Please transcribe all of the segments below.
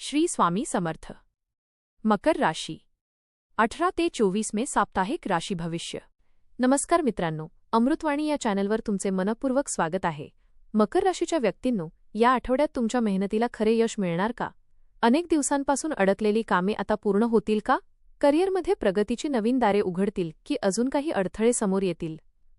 श्री स्वामी समर्थ। मकर राशी 18 ते 24 मे साप्ताहिक राशी भविष्य। नमस्कार मित्रांनो, अमृतवाणी या चॅनलवर तुमचे मनपूर्वक स्वागत आहे। मकर राशीच्या व्यक्तींनो, या आठवड्यात तुमच्या मेहनतीला खरे यश मिळणार का? अनेक दिवसांपासून अडकलेली कामे आता पूर्ण होतील का? करिअरमध्ये प्रगतीची नवीन दारे उघडतील की अजून काही अडथळे समोर येतील?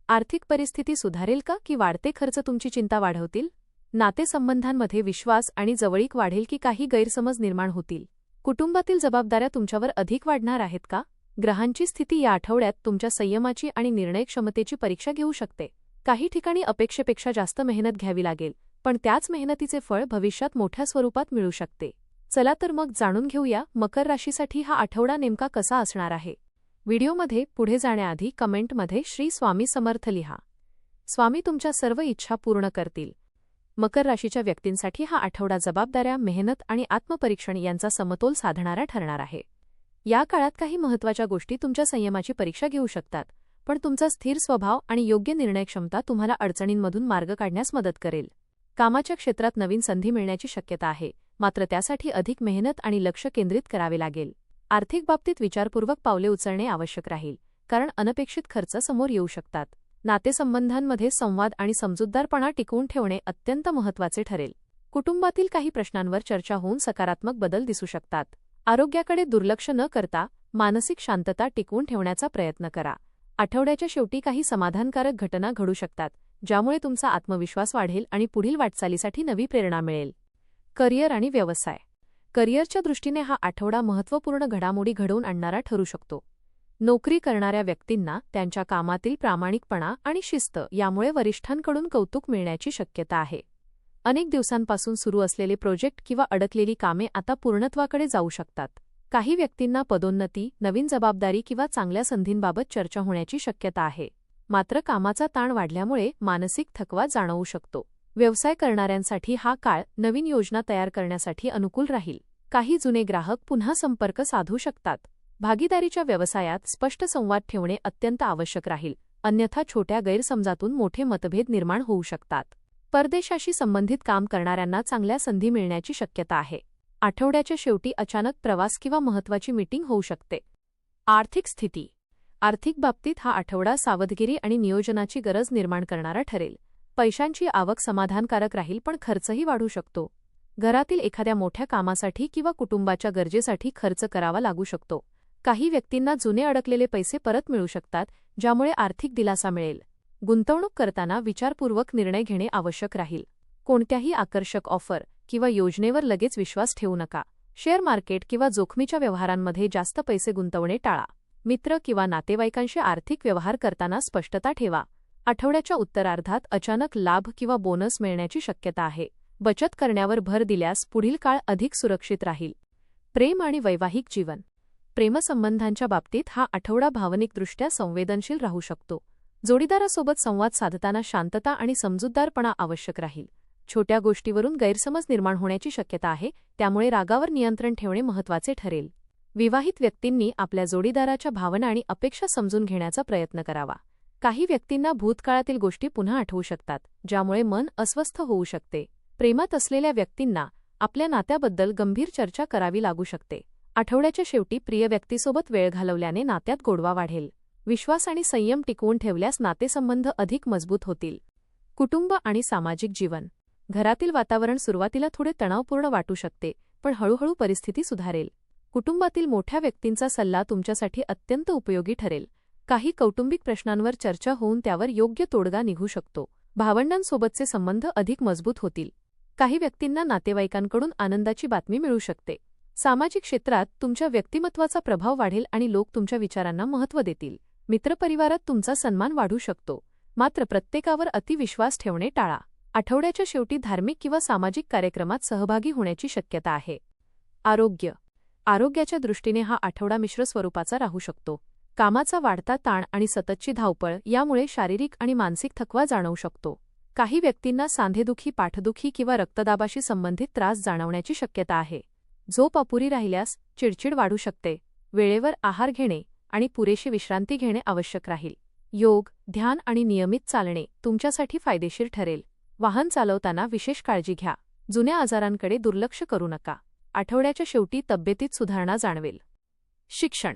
आर्थिक परिस्थिती सुधारेल का की वाढते खर्च तुमची चिंता वाढवतील? नातेसंबंधांमध्ये विश्वास आणि जवळीक वाढेल की काही गैरसमज निर्माण होतील? कुटुंबातील जबाबदाऱ्या तुमच्यावर अधिक वाढणार आहेत का? ग्रहांची स्थिती या आठवड्यात तुमच्या संयमाची आणि निर्णय क्षमतेची परीक्षा घेऊ शकते। काही ठिकाणी अपेक्षेपेक्षा जास्त मेहनत घ्यावी लागेल, पण त्याच मेहनतीचे फळ भविष्यात मोठ्या स्वरूपात मिळू शकते। चला तर मग जाणून घेऊया मकर राशीसाठी हा आठवडा नेमका कसा असणार आहे। व्हिडिओमध्ये पुढे जाण्याआधी कमेंटमध्ये श्री स्वामी समर्थ लिहा। स्वामी तुमच्या सर्व इच्छा पूर्ण करतील। मकर राशीच्या व्यक्तींसाठी हा आठवडा जबाबदाऱ्या, मेहनत आणि आत्मपरीक्षण यांचा समतोल साधणारा ठरणार आहे। या काळात काही महत्त्वाच्या गोष्टी तुमच्या संयमाची परीक्षा घेऊ शकतात, पण तुमचा स्थिर स्वभाव आणि योग्य निर्णय क्षमता तुम्हाला अडचणींमधून मार्ग काढण्यास मदत करेल। कामाच्या क्षेत्रात नवीन संधी मिळण्याची शक्यता आहे, मात्र त्यासाठी अधिक मेहनत आणि लक्ष केंद्रित करावे लागेल। आर्थिक बाबतीत विचारपूर्वक पावले उचलणे आवश्यक राहील, कारण अनपेक्षित खर्च समोर येऊ शकतात। नातेसंबंधांमध्ये संवाद आणि समजूतदारपणा टिकवून ठेवणे अत्यंत महत्त्वाचे ठरेल। कुटुंबातील काही प्रश्नांवर चर्चा होऊन सकारात्मक बदल दिसू शकतात। आरोग्याकडे दुर्लक्ष न करता मानसिक शांतता टिकवून ठेवण्याचा प्रयत्न करा। आठवड्याच्या शेवटी काही समाधानकारक घटना घडू शकतात, ज्यामुळे तुमचा आत्मविश्वास वाढेल आणि पुढील वाटचालीसाठी नवी प्रेरणा मिळेल। करिअर आणि व्यवसाय। करिअरच्या दृष्टीने हा आठवडा महत्त्वपूर्ण घडामोडी घडवून आणणारा ठरू शकतो। नोकरी करणाऱ्या व्यक्तींना त्यांच्या कामातील प्रामाणिकपणा आणि शिस्त यामुळे वरिष्ठांकडून कौतुक मिळण्याची शक्यता आहे। अनेक दिवसांपासून सुरू असलेले प्रोजेक्ट किंवा अडकलेली कामे आता पूर्णत्वाकडे जाऊ शकतात। काही व्यक्तींना पदोन्नती, नवीन जबाबदारी किंवा चांगल्या संधींबाबत चर्चा होण्याची शक्यता आहे। मात्र कामाचा ताण वाढल्यामुळे मानसिक थकवा जाणवू शकतो। व्यवसाय करणाऱ्यांसाठी हा काळ नवीन योजना तयार करण्यासाठी अनुकूल राहील। काही जुने ग्राहक पुन्हा संपर्क साधू शकतात। भागीदारीच्या व्यवसायात स्पष्ट संवाद ठेवणे अत्यंत आवश्यक राहील, अन्यथा छोट्या गैरसमजातून मोठे मतभेद निर्माण होऊ शकतात। परदेशाशी संबंधित काम करणाऱ्यांना चांगल्या संधी मिळण्याची शक्यता आहे। आठवड्याच्या शेवटी अचानक प्रवास किंवा महत्त्वाची मीटिंग होऊ शकते। आर्थिक स्थिती। आर्थिक बाबतीत हा आठवडा सावधगिरी आणि नियोजनाची गरज निर्माण करणारा ठरेल। पैशांची आवक समाधानकारक राहील, पण खर्चही वाढू शकतो। घरातील एखाद्या मोठ्या कामासाठी किंवा कुटुंबाच्या गरजेसाठी खर्च करावा लागू शकतो। काही व्यक्तींना जुने अडकलेले पैसे परत मिळू शकतात, ज्यामुळे आर्थिक दिलासा मिळेल। गुंतवणूक करताना विचारपूर्वक निर्णय घेणे आवश्यक राहील। कोणत्याही आकर्षक ऑफर किंवा योजनेवर लगेच विश्वास ठेवू नका। शेअर मार्केट किंवा जोखमीच्या व्यवहारांमध्ये जास्त पैसे गुंतवणे टाळा। मित्र किंवा नातेवाईकांशी आर्थिक व्यवहार करताना स्पष्टता ठेवा। आठवड्याच्या उत्तरार्धात अचानक लाभ किंवा बोनस मिळण्याची शक्यता आहे। बचत करण्यावर भर दिल्यास पुढील काळ अधिक सुरक्षित राहील। प्रेम आणि वैवाहिक जीवन। प्रेमसंबंधांच्या बाबतीत हा आठवडा भावनिकदृष्ट्या संवेदनशील राहू शकतो। जोडीदारासोबत संवाद साधताना शांतता आणि समजूतदारपणा आवश्यक राहील। छोट्या गोष्टीवरून गैरसमज निर्माण होण्याची शक्यता आहे, त्यामुळे रागावर नियंत्रण ठेवणे महत्त्वाचे ठरेल। विवाहित व्यक्तींनी आपल्या जोडीदाराच्या भावना आणि अपेक्षा समजून घेण्याचा प्रयत्न करावा। काही व्यक्तींना भूतकाळातील गोष्टी पुन्हा आठवू शकतात, ज्यामुळे मन अस्वस्थ होऊ शकते। प्रेमात असलेल्या व्यक्तींना आपल्या नात्याबद्दल गंभीर चर्चा करावी लागू शकते। आठवड्याच्या शेवटी प्रिय व्यक्तीसोबत वेळ घालवल्याने नात्यात गोडवा वाढेल। विश्वास आणि संयम टिकवून ठेवल्यास नातेसंबंध अधिक मजबूत होतील। कुटुंब आणि सामाजिक जीवन। घरातील वातावरण सुरुवातीला थोडे तणावपूर्ण वाटू शकते, पण हळूहळू परिस्थिती सुधारेल। कुटुंबातील मोठ्या व्यक्तींचा सल्ला तुमच्यासाठी अत्यंत उपयोगी ठरेल। काही कौटुंबिक प्रश्नांवर चर्चा होऊन त्यावर योग्य तोडगा निघू शकतो। भावंडांसोबतचे संबंध अधिक मजबूत होतील। काही व्यक्तींना नातेवाईकांकडून आनंदाची बातमी मिळू शकते। सामाजिक क्षेत्रात तुमच्या व्यक्तिमत्वाचा प्रभाव वाढेल आणि लोक तुमच्या विचारांना महत्त्व देतील। मित्रपरिवारात तुमचा सन्मान वाढू शकतो, मात्र प्रत्येकावर अतिविश्वास ठेवणे टाळा। आठवड्याच्या शेवटी धार्मिक किंवा सामाजिक कार्यक्रमात सहभागी होण्याची शक्यता आहे। आरोग्य। आरोग्याच्या दृष्टीने हा आठवडा मिश्र स्वरूपाचा राहू शकतो। कामाचा वाढता ताण आणि सततची धावपळ यामुळे शारीरिक आणि मानसिक थकवा जाणवू शकतो। काही व्यक्तींना सांधेदुखी, पाठदुखी किंवा रक्तदाबाशी संबंधित त्रास जाणवण्याची शक्यता आहे। झोप अपुरी राहिल्यास चिडचिड वाढू शकते। वेळेवर आहार घेणे आणि पुरेशी विश्रांती घेणे आवश्यक राहील। योग, ध्यान आणि नियमित चालणे तुमच्यासाठी फायदेशीर ठरेल। वाहन चालवताना विशेष काळजी घ्या। जुन्या आजारांकडे दुर्लक्ष करू नका। आठवड्याच्या शेवटी तब्येतीत सुधारणा जाणवेल. शिक्षण.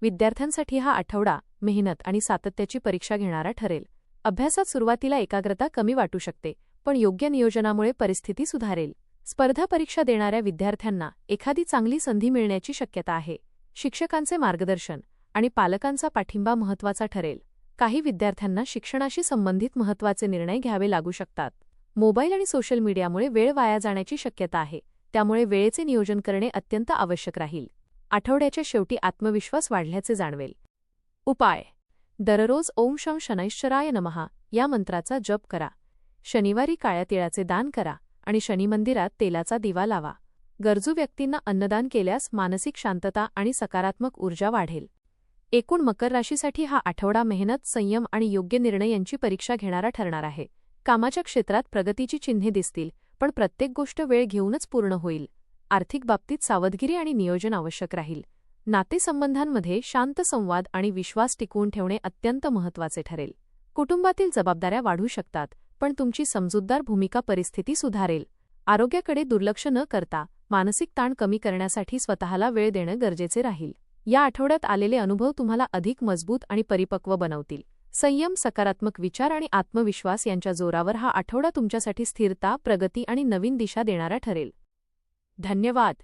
विद्यार्थ्यांसाठी हा आठवडा मेहनत आणि सातत्याची परीक्षा घेणारा ठरेल. अभ्यासात सुरुवातीला एकाग्रता कमी वाटू शकते, पण योग्य नियोजनामुळे परिस्थिती सुधारेल. स्पर्धा परीक्षा देणाऱ्या विद्यार्थ्यांना एखादी चांगली संधी मिळण्याची शक्यता आहे. शिक्षकांचे मार्गदर्शन आणि पालकांचा पाठिंबा महत्त्वाचा ठरेल. काही विद्यार्थ्यांना शिक्षणाशी संबंधित महत्त्वाचे निर्णय घ्यावे लागू शकतात. मोबाईल आणि सोशल मीडियामुळे वेळ वाया जाण्याची शक्यता आहे, त्यामुळे वेळेचे नियोजन करणे अत्यंत आवश्यक राहील. आठवड्याच्या शेवटी आत्मविश्वास वाढल्याचे जाणवेल. उपाय. दररोज ओम शं शनैश्चराय नमः या मंत्राचा जप करा. शनिवारी काळ्या तिळाचे दान करा आणि शनी मंदिरात तेलाचा दिवा लावा. गरजू व्यक्तींना अन्नदान केल्यास मानसिक शांतता आणि सकारात्मक ऊर्जा वाढेल. एकूण मकर राशीसाठी हा आठवडा मेहनत, संयम आणि योग्य निर्णय यांची परीक्षा घेणारा ठरणार आहे. कामाच्या क्षेत्रात प्रगतीची चिन्हे दिसतील, पण प्रत्येक गोष्ट वेळ घेऊनच पूर्ण होईल. आर्थिक बाबतीत सावधगिरी आणि नियोजन आवश्यक राहील. नातेसंबंधांमध्ये शांत संवाद आणि विश्वास टिकवून ठेवणे अत्यंत महत्त्वाचे ठरेल. कुटुंबातील जबाबदाऱ्या वाढू शकतात, पण तुमची समजूतदार भूमिका परिस्थिती सुधारेल. आरोग्याकडे दुर्लक्ष न करता मानसिक ताण कमी करण्यासाठी स्वतःला वेळ देणं गरजेचे राहील. या आठवड्यात आलेले अनुभव तुम्हाला अधिक मजबूत आणि परिपक्व बनवतील. संयम, सकारात्मक विचार आणि आत्मविश्वास यांच्या जोरावर हा आठवडा तुमच्यासाठी स्थिरता, प्रगती आणि नवीन दिशा देणारा ठरेल. धन्यवाद.